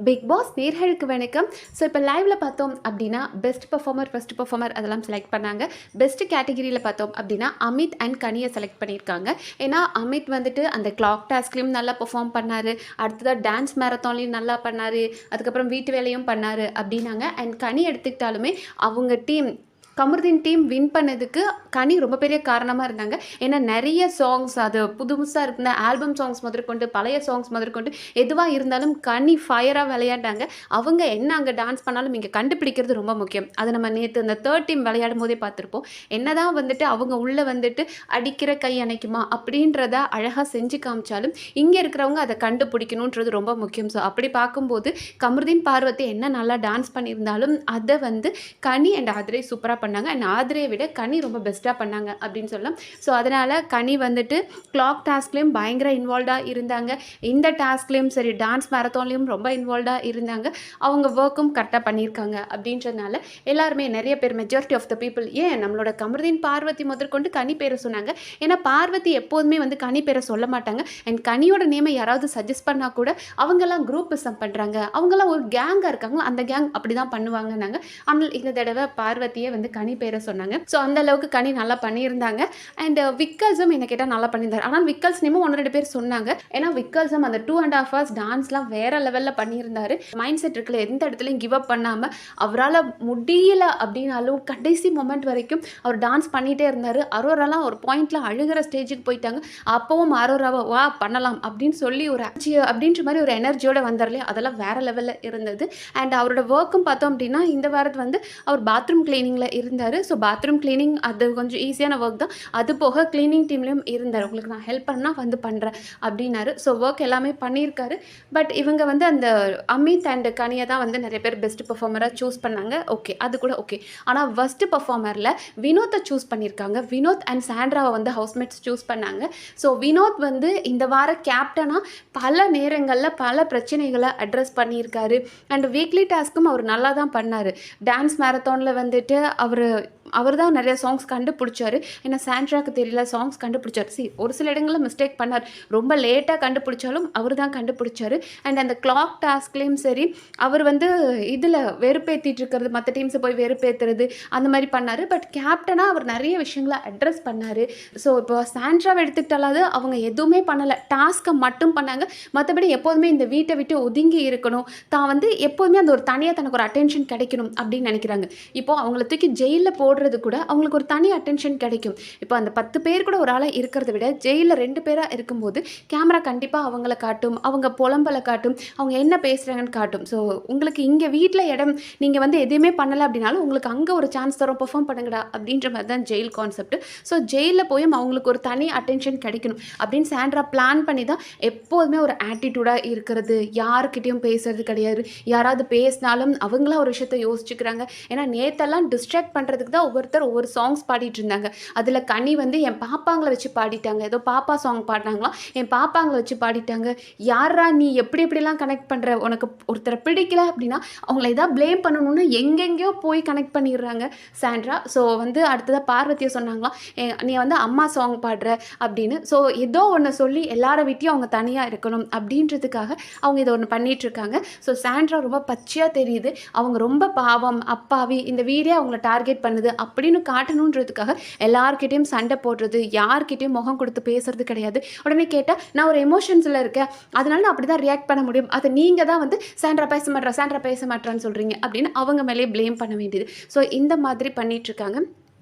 Big pass நேர்களுக்கு வணக்கம். So இப்போ லைவ்ல பார்த்தோம் அப்படின்னா பெஸ்ட் பெர்ஃபார்மர், ஃபர்ஸ்ட் பெர்ஃபார்மர் அதெல்லாம் செலக்ட் பண்ணாங்க. பெஸ்ட் கேட்டகிரியில் பார்த்தோம் அப்படின்னா அமித் அண்ட் கனியை செலக்ட் பண்ணியிருக்காங்க. ஏன்னா அமித் வந்துட்டு அந்த கிளாக் டாஸ்க்லையும் நல்லா பெர்ஃபார்ம் பண்ணார், அடுத்ததாக டான்ஸ் மேரத்தான்லையும் நல்லா பண்ணார், அதுக்கப்புறம் வீட்டு வேலையும் பண்ணார் அப்படின்னாங்க. அண்ட் கனி எடுத்துக்கிட்டாலுமே அவங்க டீம் கமருதீன் டீம் வின் பண்ணதுக்கு கனி ரொம்ப பெரிய காரணமாக இருந்தாங்க. ஏன்னா நிறைய சாங்ஸ் அது புதுசாக இருந்த ஆல்பம் சாங்ஸ் முதற்கொண்டு பழைய சாங்ஸ் முதற்கொண்டு எதுவாக இருந்தாலும் கனி ஃபயராக விளையாண்டாங்க. அவங்க என்ன அங்கே டான்ஸ் பண்ணாலும் இங்கே கண்டுபிடிக்கிறது ரொம்ப முக்கியம். அது நம்ம நேற்று அந்த தேர்ட் டீம் விளையாடும் போதே பார்த்துருப்போம். என்னதான் வந்துட்டு அவங்க உள்ளே வந்துட்டு அடிக்கிற கை அணைக்குமா அப்படின்றத அழகாக செஞ்சு காமிச்சாலும் இங்கே இருக்கிறவங்க அதை கண்டுபிடிக்கணுன்றது ரொம்ப முக்கியம். ஸோ அப்படி பார்க்கும்போது கமருதீன் பார்வதி என்ன நல்லா டான்ஸ் பண்ணியிருந்தாலும் அதை வந்து கனி அண்ட் ஆதிரை சூப்பராக பண்ணாங்க. அண்ட் ஆதிரையை விட கனி ரொம்ப பெஸ்ட்டாக பண்ணாங்க அப்படின்னு சொல்லலாம். ஸோ அதனால் கனி வந்துட்டு கிளாக் டாஸ்க்லேயும் பயங்கர இன்வால்வ்டாக இருந்தாங்க. இந்த டாஸ்க்லேயும் சரி டான்ஸ் மேரத்தான்லேயும் ரொம்ப இன்வால்வ்டாக இருந்தாங்க. அவங்க ஒர்க்கும் கரெக்டாக பண்ணியிருக்காங்க அப்படின்றதுனால எல்லாருமே நிறைய பேர் மெஜாரிட்டி ஆஃப் த பீப்புள் ஏன் நம்மளோட கமருதீன் பார்வதி முதற்கொண்டு கனி பேரை சொன்னாங்க. ஏன்னா பார்வதி எப்போதுமே வந்து கனி பேரை சொல்ல மாட்டாங்க. அண்ட் கனியோட நேமை யாராவது சஜஸ்ட் பண்ணால் கூட அவங்கெல்லாம் குரூப்பிசம் பண்ணுறாங்க, அவங்கெல்லாம் ஒரு கேங்காக இருக்காங்களா, அந்த கேங் அப்படி தான் பண்ணுவாங்கன்னாங்க. ஆனால் இந்த தடவை பார்வதியை வந்து கனி பேரை சொன்னாங்க. ஸோ அந்த அளவுக்கு கனி நல்லா பண்ணியிருந்தாங்க. அண்ட் விக்கல்ஸும் என்ன கேட்டால் நல்லா பண்ணியிருந்தார். ஆனால் விக்கல்ஸ் நேமும் 1-2 பேர் சொன்னாங்க. ஏன்னா விக்கல்ஸும் அந்த 2.5 hours டான்ஸ்லாம் வேற லெவலில் பண்ணியிருந்தாரு. மைண்ட் செட் இருக்குல்ல, எந்த இடத்துலையும் கிவ் அப் பண்ணாமல் அவரால் முடியல அப்படின்னாலும் கடைசி மொமெண்ட் வரைக்கும் அவர் டான்ஸ் பண்ணிகிட்டே இருந்தார். அரோராலாம் ஒரு பாயிண்ட்ல அழுகிற ஸ்டேஜுக்கு போயிட்டாங்க. அப்பவும் அரோராவை வா பண்ணலாம் அப்படின்னு சொல்லி ஒரு அப்படின்ற மாதிரி ஒரு எனர்ஜியோட வந்தார் இல்லையா, அதெல்லாம் வேற லெவலில் இருந்தது. அண்ட் அவரோட ஒர்க்கும் பார்த்தோம் அப்படின்னா இந்த வாரத்து வந்து அவர் பாத்ரூம் கிளீனிங்கில் இருந்தார். ஸோ பாத்ரூம் கிளீனிங் அது கொஞ்சம் ஈஸியான ஒர்க் தான். அது போக கிளீனிங் டீம்லேயும் இருந்தார். உங்களுக்கு நான் ஹெல்ப் பண்ணால் வந்து பண்ணுறேன் அப்படின்னாரு. ஸோ ஒர்க் எல்லாமே பண்ணியிருக்காரு. பட் இவங்க வந்து அந்த அமித் அண்ட் கனியை தான் வந்து நிறைய பேர் பெஸ்ட் பெர்ஃபார்மராக சூஸ் பண்ணாங்க. ஓகே, அது கூட ஓகே. ஆனால் ஃபர்ஸ்ட் பெர்ஃபார்மரில் வினோத்தை சூஸ் பண்ணியிருக்காங்க. வினோத் அண்ட் சாண்ட்ராவை வந்து ஹவுஸ்மேட்ஸ் சூஸ் பண்ணாங்க. ஸோ வினோத் வந்து இந்த வார கேப்டனாக பல நேரங்களில் பல பிரச்சனைகளை அட்ரஸ் பண்ணியிருக்காரு. அண்ட் வீக்லி டாஸ்க்கும் அவர் நல்லா தான் பண்ணார். டான்ஸ் மேரத்தானில் வந்துட்டு அவர் தான் நிறைய சாங்ஸ் கண்டுபிடிச்சாரு. ஏன்னா சாண்ட்ராக்கு தெரியல சாங்ஸ் கண்டுபிடிச்சாரு. ஒரு சில இடங்களில் மிஸ்டேக் பண்ணார். ரொம்ப லேட்டாக கண்டுபிடிச்சாலும் அவர் தான் கண்டுபிடிச்சாரு. அண்ட் அந்த கிளாக் டாஸ்க்லேயும் சரி அவர் வந்து இதில் வெறுப்பேற்றிட்டு இருக்கிறது, மற்ற டீம்ஸை போய் வெறுப்பேற்றுறது அந்த மாதிரி பண்ணார். பட் கேப்டனாக அவர் நிறைய விஷயங்களை அட்ரஸ் பண்ணார். ஸோ இப்போ சாண்ட்ராவை எடுத்துக்கிட்டாலாவது அவங்க எதுவுமே பண்ணலை, டாஸ்க்கை மட்டும் பண்ணாங்க. மற்றபடி எப்போதுமே இந்த வீட்டை விட்டு ஒதுங்கி இருக்கணும், தான் வந்து எப்போதுமே அந்த ஒரு தனியாக தனக்கு ஒரு அட்டென்ஷன் கிடைக்கணும் அப்படின்னு நினைக்கிறாங்க. இப்போது அவங்கள தூக்கி ஜெயிலில் போடுறது கூட அவங்களுக்கு ஒரு தனி அட்டென்ஷன் கிடைக்கும். இப்போ அந்த 10 பேர் கூட ஒரு ஆளாக இருக்கிறத விட ஜெயிலில் 2 பேராக இருக்கும்போது கேமரா கண்டிப்பாக அவங்கள காட்டும், அவங்க புலம்பலை காட்டும், அவங்க என்ன பேசுகிறாங்கன்னு காட்டும். ஸோ உங்களுக்கு இங்கே வீட்டில் இடம் நீங்கள் வந்து எதுவுமே பண்ணலை அப்படின்னாலும் உங்களுக்கு அங்கே ஒரு சான்ஸ் தரும், பெர்ஃபார்ம் பண்ணுங்கடா அப்படின்ற மாதிரி தான் ஜெயில் கான்செப்ட். ஸோ ஜெயிலில் போய் அவங்களுக்கு ஒரு தனி அட்டென்ஷன் கிடைக்கணும் அப்படின்னு சாண்ட்ரா பிளான் பண்ணி தான் எப்போதுமே ஒரு ஆட்டிடியூடாக இருக்கிறது, யாருக்கிட்டையும் பேசுறது கிடையாது. யாராவது பேசினாலும் அவங்களா ஒரு விஷயத்தை யோசிச்சுக்கிறாங்க. ஏன்னா நேத்தெல்லாம் டிஸ்ட்ராக்ட் பண்ணுறதுக்கு தான் ஒவ்வொருத்தர் ஒவ்வொரு சாங்ஸ் பாடிட்டு இருந்தாங்க. அதில் கனி வந்து என் பாப்பாங்களை வச்சு பாடிட்டாங்க, ஏதோ பாப்பா சாங் பாடினாங்களாம், என் பாப்பாங்களை வச்சு பாடிட்டாங்க. யாரா நீ எப்படிலாம் கனெக்ட் பண்ணுற, உனக்கு ஒருத்தரை பிடிக்கல அப்படின்னா அவங்கள எதாவது ப்ளேம் பண்ணணும்னு எங்கெங்கேயோ போய் கனெக்ட் பண்ணிடுறாங்க சாண்ட்ரா. ஸோ வந்து அடுத்ததாக பார்வதியை சொன்னாங்களாம், நீ வந்து அம்மா சாங் பாடுற அப்படின்னு. ஸோ ஏதோ ஒன்று சொல்லி எல்லார வீட்டையும் அவங்க தனியாக இருக்கணும் அப்படின்றதுக்காக அவங்க இதை ஒன்று பண்ணிகிட்ருக்காங்க. ஸோ சாண்ட்ரா ரொம்ப பச்சையாக தெரியுது அவங்க ரொம்ப பாவம் அப்பாவி, இந்த வீடே அவங்கள டார்கெட் பண்ணுது அப்படின்னு காட்டணுன்றதுக்காக எல்லார்கிட்டையும் சண்டை போடுறது, யார்கிட்டையும் முகம் கொடுத்து பேசுறது கிடையாது. உடனே கேட்டால் நான் ஒரு எமோஷன்ஸில் இருக்கேன், அதனால நான் அப்படி தான் ரியாக்ட் பண்ண முடியும், அதை நீங்கள் தான் வந்து சாண்ட்ரா பேச மாட்டான்னு சொல்கிறீங்க அப்படின்னு அவங்க மேலே ப்ளேம் பண்ண வேண்டியது. ஸோ இந்த மாதிரி பண்ணிகிட்ருக்காங்க.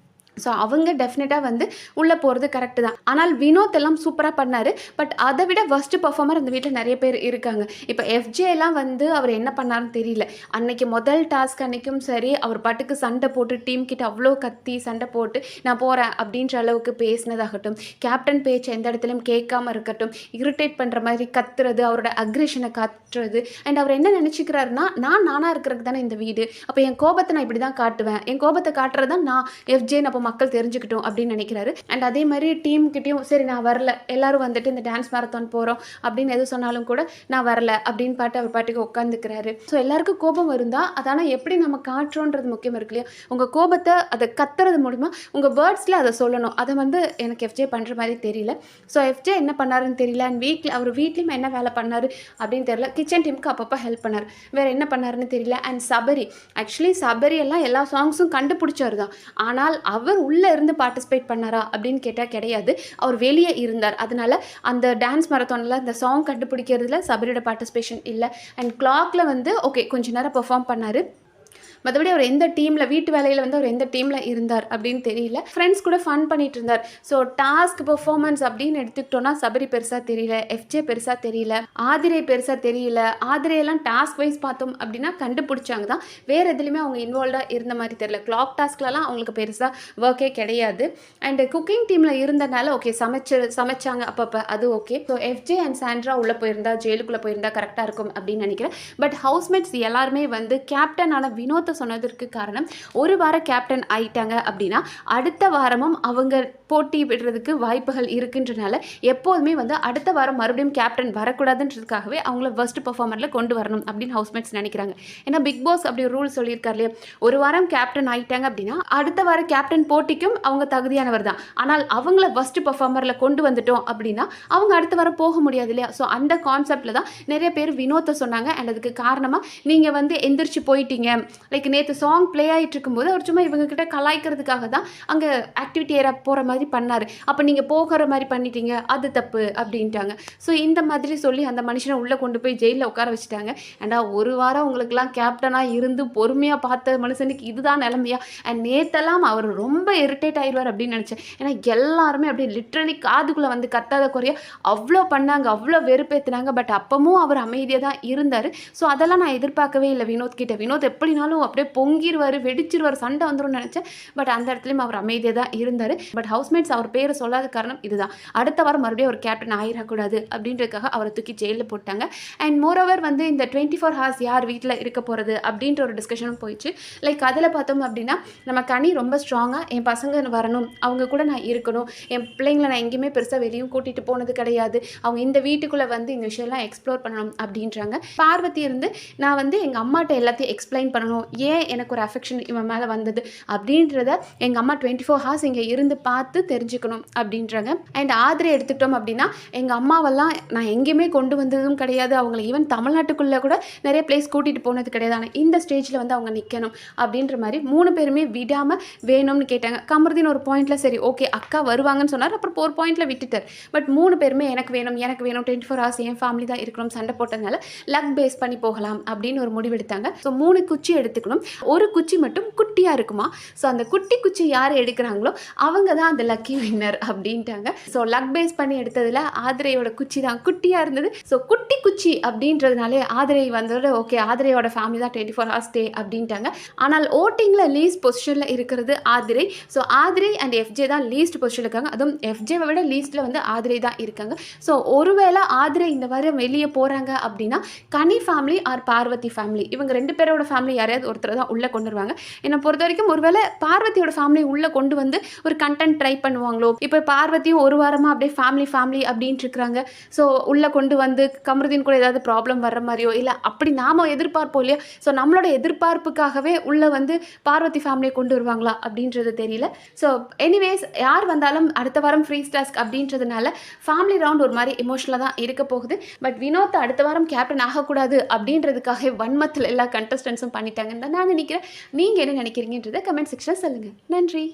ஸோ அவங்க டெஃபினட்டாக வந்து உள்ளே போகிறது கரெக்டு தான். ஆனால் வினோத் எல்லாம் சூப்பராக பண்ணார். பட் அதை விட ஃபர்ஸ்ட் பர்ஃபார்மர் அந்த வீட்டில் நிறைய பேர் இருக்காங்க. இப்போ எஃப்ஜேலாம் வந்து அவர் என்ன பண்ணாருன்னு தெரியல. அன்னைக்கு முதல் டாஸ்க் அன்றைக்கும் சரி அவர் பாட்டுக்கு சண்டை போட்டு டீம் கிட்ட அவ்வளோ கத்தி சண்டை போட்டு நான் போகிறேன் அப்படின்ற அளவுக்கு பேசினதாகட்டும், கேப்டன் பேச்சு எந்த இடத்துலையும் கேட்காம இருக்கட்டும், இரிட்டேட் பண்ணுற மாதிரி கத்துறது, அவரோட அக்ரெஷனை காட்டுறது. அண்ட் அவர் என்ன நினச்சிக்கிறாருன்னா நானாக இருக்கிறதுக்கு தானே இந்த வீடு, அப்போ என் கோபத்தை நான் இப்படி தான் காட்டுவேன், என் கோபத்தை காட்டுறது தான் நான் எஃப்ஜேன்னு அப்போ சொல்லணும், மக்கள் தெரிஞ்சுக்கிட்டோம் அப்படின்னு நினைக்கிறாரு. அண்ட் அதே மாதிரி டீம் கிட்டேயும் சரி நான் வரல, எல்லாரும் வந்துட்டு இந்த டான்ஸ் மேரத்தான் போகிறோம் அப்படின்னு எது சொன்னாலும் கூட நான் வரல அப்படின்னு அவர் பாட்டுக்கு உட்காந்துக்கிறாரு. ஸோ எல்லாருக்கும் கோபம் இருந்தால் அதான எப்படி நம்ம காட்டுறோன்றது முக்கியம் இருக்கு இல்லையா? உங்கள் கோபத்தை அதை கத்துறது மூலிமா உங்கள் வேர்ட்ஸில் அதை சொல்லணும். அதை எனக்கு எஃப்ஜே பண்ணுற மாதிரி தெரியல. ஸோ எஃப்ஜே என்ன பண்ணாருன்னு தெரியல. அண்ட் அவர் வீட்லேயும் என்ன வேலை பண்ணார் அப்படின்னு தெரியல. கிச்சன் டீமுக்கு அப்பப்போ ஹெல்ப் பண்ணார். வேறு என்ன பண்ணாருன்னு தெரியல. அண்ட் சபரி, ஆக்சுவலி சபரி எல்லாம் எல்லா சாங்ஸும் கண்டுபிடிச்சவர் தான். ஆனால் அவர் உள்ளே இருந்து பார்ட்டிசிபேட் பண்ணாரா அப்படின்னு கேட்டால் கிடையாது. அவர் வெளியே இருந்தார். அதனால அந்த டான்ஸ் மரத்தானில் அந்த சாங் கண்டுபிடிக்கிறதுல சபரியோட பார்ட்டிசிபேஷன் இல்லை. அண்ட் கிளாக்ல ஓகே கொஞ்ச நேரம் பெர்ஃபார்ம் பண்ணார். மற்றபடி அவர் எந்த டீமில் வீட்டு வேலையில் அவர் எந்த டீமில் இருந்தார் அப்படின்னு தெரியல. ஃப்ரெண்ட்ஸ் கூட ஃபன் பண்ணிட்டு இருந்தார். ஸோ டாஸ்க் பெர்ஃபார்மன்ஸ் அப்படின்னு எடுத்துக்கிட்டோன்னா சபரி பெருசாக தெரியல, எஃப்ஜே பெருசாக தெரியல, ஆதிரை பெருசாக தெரியல. ஆதிரையெல்லாம் டாஸ்க் வைஸ் பார்த்தோம் அப்படின்னா கண்டுபிடிச்சாங்க தான். வேறு எதுலையுமே அவங்க இன்வால்வ்டாக இருந்த மாதிரி தெரியல. கிளாக் டாஸ்க்லலாம் அவங்களுக்கு பெருசாக ஒர்க்கே கிடையாது. அண்டு குக்கிங் டீமில் இருந்தனால ஓகே சமைச்சாங்க அப்பப்போ, அது okay. So FJ and Sandra உள்ளே போயிருந்தா, ஜெயிலுக்குள்ளே போயிருந்தா கரெக்டாக இருக்கும் அப்படின்னு நினைக்கிறேன். பட் ஹவுஸ்மேட்ஸ் எல்லாருமே கேப்டனான வினோத் சொன்னதற்கு காரணம், ஒரு வாரம் கேப்டன் ஆயிட்டாங்க அப்படின்னா அடுத்த வாரமும் அவங்க போட்டி விடுறதுக்கு வாய்ப்புகள் இருக்குன்றனால எப்போதுமே அடுத்த வாரம் மறுபடியும் கேப்டன் வரக்கூடாதுன்றதுக்காகவே அவங்கள ஃபர்ஸ்ட் பெர்ஃபார்மரில் கொண்டு வரணும் அப்படின்னு ஹவுஸ்மேட்ஸ் நினைக்கிறாங்க. ஏன்னா பிக் பாஸ் அப்படி ஒரு ரூல் சொல்லியிருக்காரு இல்லையா? ஒரு வாரம் கேப்டன் ஆயிட்டாங்க அப்படின்னா அடுத்த வாரம் கேப்டன் போட்டிக்கும் அவங்க தகுதியானவர் தான். ஆனால் அவங்கள ஃபர்ஸ்ட் பெர்ஃபார்மரில் கொண்டு வந்துட்டோம் அப்படின்னா அவங்க அடுத்த வாரம் போக முடியாது இல்லையா? ஸோ அந்த கான்செப்டில் தான் நிறைய பேர் வினோத்தை சொன்னாங்க. அண்ட் அதுக்கு காரணமாக நீங்கள் எந்திரிச்சு போயிட்டீங்க, லைக் நேற்று சாங் ப்ளே ஆகிட்டு இருக்கும்போது அவர் சும்மா இவங்ககிட்ட கலாய்க்கிறதுக்காக தான் அங்கே ஆக்டிவிட்டி ஏரா போகிற மாதிரி பண்ணார். அப்போ நீங்கள் போகிற மாதிரி பண்ணிட்டீங்க, அது தப்பு அப்படின்ட்டாங்க. ஸோ இந்த மாதிரி சொல்லி அந்த மனுஷனை உள்ளே கொண்டு போய் ஜெயிலில் உட்கார வச்சுட்டாங்க. ஏண்டா ஒரு வாரம் உங்களுக்குலாம் கேப்டனாக இருந்து பொறுமையாக பார்த்த மனுஷனுக்கு இதுதான் நிலைமையா? அண்ட் நேற்றெல்லாம் அவர் ரொம்ப இரிட்டேட் ஆயிடுவார் அப்படின்னு நினச்சேன். ஏன்னா எல்லாருமே அப்படியே லிட்ரலி காதுக்குள்ளே கத்தாத குறையா அவ்வளோ பண்ணாங்க, அவ்வளோ வெறுப்பேற்றினாங்க. பட் அப்பவும் அவர் அமைதியாக தான் இருந்தார். ஸோ அதெல்லாம் நான் எதிர்பார்க்கவே இல்லை வினோத் கிட்ட. வினோத் எப்படினாலும் அப்படியே பொங்கிடுவார், வெடிச்சிருவார், சண்டை வந்துடும் நினச்சேன். பட் அந்த இடத்துலையும் அவர் அமைதியாக தான் இருந்தார். பட் ஹவுஸ்மேட்ஸ் அவர் பேரை சொல்லாத காரணம் இதுதான். அடுத்த வாரம் மறுபடியும் அவர் கேப்டன் ஆகிடக்கூடாது அப்படின்றதுக்காக அவரை தூக்கி ஜெயிலில் போட்டாங்க. அண்ட் மோரோவர் இந்த 24 ஹார்ஸ் யார் வீட்டில் இருக்க போகிறது அப்படின்ற ஒரு டிஸ்கஷனும் போயிடுச்சு. லைக் அதில் பார்த்தோம் அப்படின்னா நம்ம கனி ரொம்ப ஸ்ட்ராங்காக என் பசங்க வரணும், அவங்க கூட நான் இருக்கணும், என் பிள்ளைங்களை நான் எங்கேயுமே பெருசாக வெளியும் கூட்டிகிட்டு போனது கிடையாது, அவங்க இந்த வீட்டுக்குள்ளே இந்த விஷயம்லாம் எக்ஸ்ப்ளோர் பண்ணணும் அப்படின்றாங்க. பார்வதி இருந்து நான் எங்கள் அம்மாட்ட எல்லாத்தையும் எக்ஸ்பிளைன் பண்ணணும், ஏன் எனக்கு ஒரு அஃபெக்ஷன் இவன் மேலே வந்தது அப்படின்றத எங்கள் அம்மா 24 ஹார்ஸ் இங்கே இருந்து பார்த்து தெரிஞ்சுக்கணும் அப்படின்றாங்க. அண்ட் ஆதிரை எடுத்துக்கிட்டோம் அப்படின்னா எங்கள் அம்மாவெல்லாம் நான் எங்கேயுமே கொண்டு வந்ததும் கிடையாது, அவங்களை ஈவன் தமிழ்நாட்டுக்குள்ளே கூட நிறைய பிளேஸ் கூட்டிகிட்டு போனது கிடையாது. ஆனால் இந்த ஸ்டேஜில் அவங்க நிற்கணும் அப்படின்ற மாதிரி 3 பேருமே விடாமல் வேணும்னு கேட்டாங்க. கமருதீன் ஒரு பாயிண்டில் சரி ஓகே அக்கா வருவாங்கன்னு சொன்னார், அப்புறம் ஒரு பாயிண்டில் விட்டுட்டார். பட் 3 பேருமே எனக்கு வேணும் 24 ஹார்ஸ் என் ஃபேமிலி தான் இருக்கணும் சண்டை போட்டதுனால லக் பேஸ் பண்ணி போகலாம் அப்படின்னு ஒரு முடிவு எடுத்தாங்க. ஸோ 3 குச்சி எடுத்துக்கணும், ஒரு குச்சி மட்டும் குட்டியாக இருக்குமா. ஸோ அந்த குட்டி குச்சி யார் எடுக்கிறாங்களோ அவங்க தான் அந்த லக்கி வின்னர் அப்படின்ட்டாங்க. ஸோ லக் பேஸ் பண்ணி எடுத்ததில் ஆதிரையோட குச்சி தான் குட்டியாக இருந்தது. ஸோ குட்டி குச்சி அப்படின்றதுனாலே ஆதிரை ஓகே ஆதிரையோட ஃபேமிலி தான் 24 ஹார்ஸ் ஸ்டே அப்படின்ட்டாங்க. ஆனால் ஓட்டிங்கில் லீஸ்ட் பொசிஷனில் இருக்கிறது Aadhirai. So Aadhirai and FJ தான் லீஸ்ட் பொசிஷனில் இருக்காங்க. அதுவும் எஃப்ஜேவை விட லீஸ்ட்டில் ஆதிரை தான் இருக்காங்க. ஸோ ஒருவேளை ஆதிரை இந்த வாரம் வெளியே போகிறாங்க அப்படின்னா கனி ஃபேமிலி ஆர் பார்வதி ஃபேமிலி இவங்க 2 பேரோட ஃபேமிலி யாரையாவது ஒருத்தர் தான் உள்ளே கொண்டு வருவாங்க. என்னை பொறுத்த வரைக்கும் ஒருவேளை பார்வதியோட ஃபேமிலி உள்ளே கொண்டு ஒரு கண்டென்ட் ட்ரை பண்ணுவாங்களோ. இப்போ பார்வதியும் ஒரு வாரமாக அப்படியே ஃபேமிலி அப்படின்ட்டு இருக்கிறாங்க. ஸோ உள்ளே கொண்டு கமருதீன் கூட ஏதாவது ப்ராப்ளம் வர்ற மாதிரியோ இல்லை அப்படி நாம் எதிர்பார்ப்போம் இல்லையா. ஸோ நம்மளோட எதிர்பார்ப்புக்காகவே உள்ளே பார்வதி ஃபேமிலியை கொண்டு வருவாங்களா அப்படின்றது தெரியல. ஸோ எனிவேஸ் யார் வந்தாலும் அடுத்த வாரம் ஃப்ரீ டாஸ்க் அப்படின்றதுனால ஃபேமிலி ரவுண்ட் ஒரு மாதிரி எமோஷனலாக தான் இருக்க போகுது. பட் வினோத் அடுத்த வாரம் கேப்டன் ஆகக்கூடாது அப்படின்றதுக்காக வன்மத்தில் எல்லா கண்டஸ்டன்ஸும் பண்ணிட்டாங்கன்னு தான் நான் நினைக்கிறேன். நீங்கள் என்ன நினைக்கிறீங்கன்றதை கமெண்ட் செக்ஷனில் சொல்லுங்கள். நன்றி.